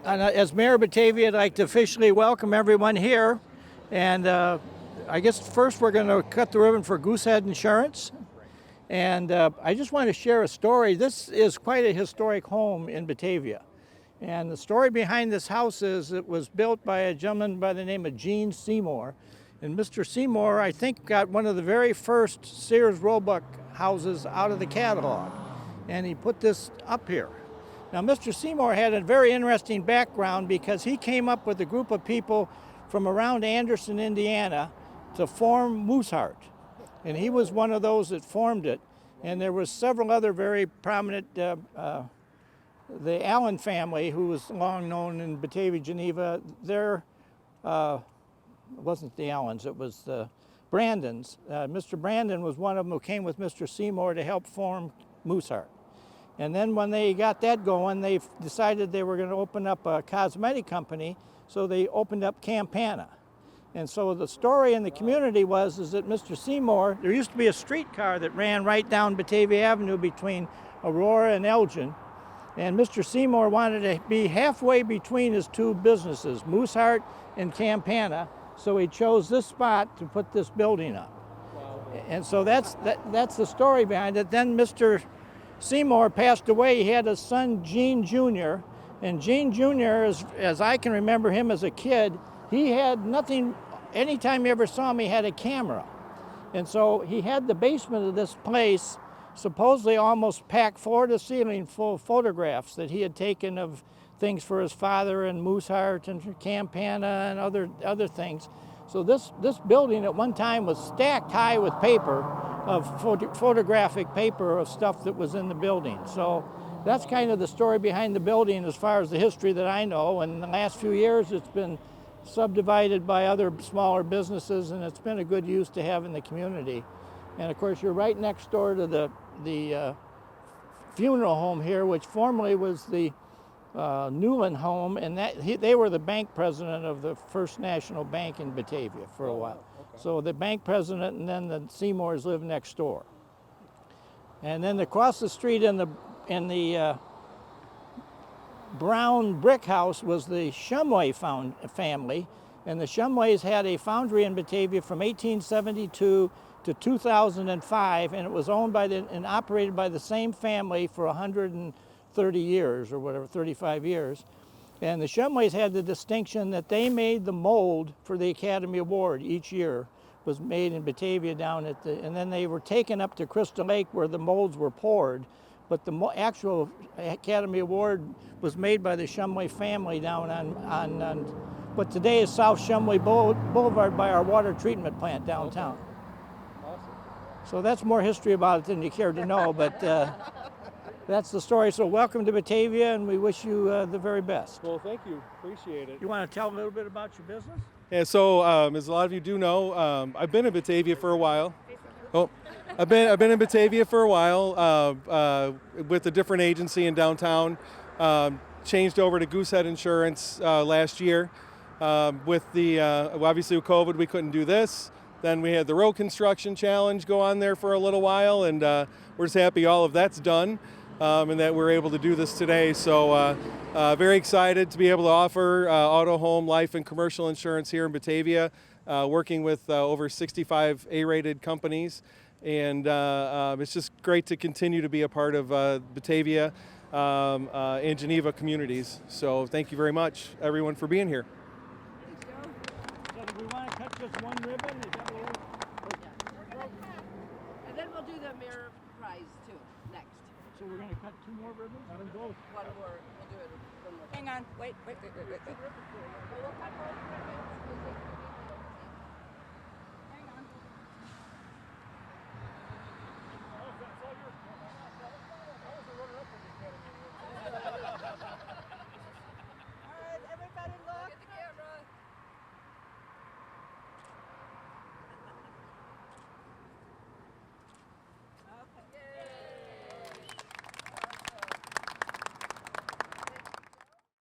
As Mayor of Batavia, I'd like to officially welcome everyone here. And I guess first we're going to cut the ribbon for Goosehead Insurance. And I just want to share a story. This is quite a historic home in Batavia. And the story behind this house is it was built by a gentleman by the name of Gene Seymour. And Mr. Seymour, I think, got one of the very first Sears Roebuck houses out of the catalog. And he put this up here. Now, Mr. Seymour had a very interesting background because he came up with a group of people from around Anderson, Indiana, to form Mooseheart. And he was one of those that formed it. And there was several other very prominent, the Allen family, who was long known in Batavia, Geneva, it wasn't the Allens, it was the Brandons. Mr. Brandon was one of them who came with Mr. Seymour to help form Mooseheart. And then when they got that going, they decided they were going to open up a cosmetic company, so they opened up Campana. And so the story in the community is that Mr. Seymour, there used to be a streetcar that ran right down Batavia Avenue between Aurora and Elgin. And Mr. Seymour wanted to be halfway between his two businesses, Mooseheart and Campana, so he chose this spot to put this building up. Wow. And so that's the story behind it. Then Mr. Seymour passed away. He had a son, Gene Jr., and Gene Jr., as I can remember him as a kid, he had nothing. Anytime you ever saw him, he had a camera. And so he had the basement of this place supposedly almost packed floor to ceiling full of photographs that he had taken of things for his father and Mooseheart and Campana and other things. So this building at one time was stacked high with paper, of photographic paper of stuff that was in the building. So that's kind of the story behind the building as far as the history that I know. And in the last few years, it's been subdivided by other smaller businesses, and it's been a good use to have in the community. And of course, you're right next door to the funeral home here, which formerly was the Newland home, and they were the bank president of the First National Bank in Batavia for a while. Okay. So the bank president and then the Seymours lived next door. And then across the street in the brown brick house was the Shumway family, and the Shumways had a foundry in Batavia from 1872 to 2005, and it was owned and operated by the same family for 130 years or whatever, 35 years. And the Shumways had the distinction that they made the mold for the Academy Award each year was made in Batavia and then they were taken up to Crystal Lake where the molds were poured. But the actual Academy Award was made by the Shumway family down on what today is South Shumway Boulevard by our water treatment plant downtown. Awesome. So that's more history about it than you care to know, but that's the story. So welcome to Batavia, and we wish you the very best. Well, thank you. Appreciate it. You want to tell a little bit about your business? Yeah, so as a lot of you do know, I've been in Batavia for a while. I've been in Batavia for a while with a different agency in downtown. Changed over to Goosehead Insurance last year. With obviously with COVID, we couldn't do this. Then we had the road construction challenge go on there for a little while, and we're just happy all of that's done and that we're able to do this today. So very excited to be able to offer auto, home, life, and commercial insurance here in Batavia, working with over 65 A-rated companies. And it's just great to continue to be a part of Batavia and Geneva communities. So thank you very much, everyone, for being here. So do we want to cut just one ribbon? Is that what And then we'll do the Ameriprise too, next. So we're going to cut two more ribbons? One more, we'll do it. Hang on, wait.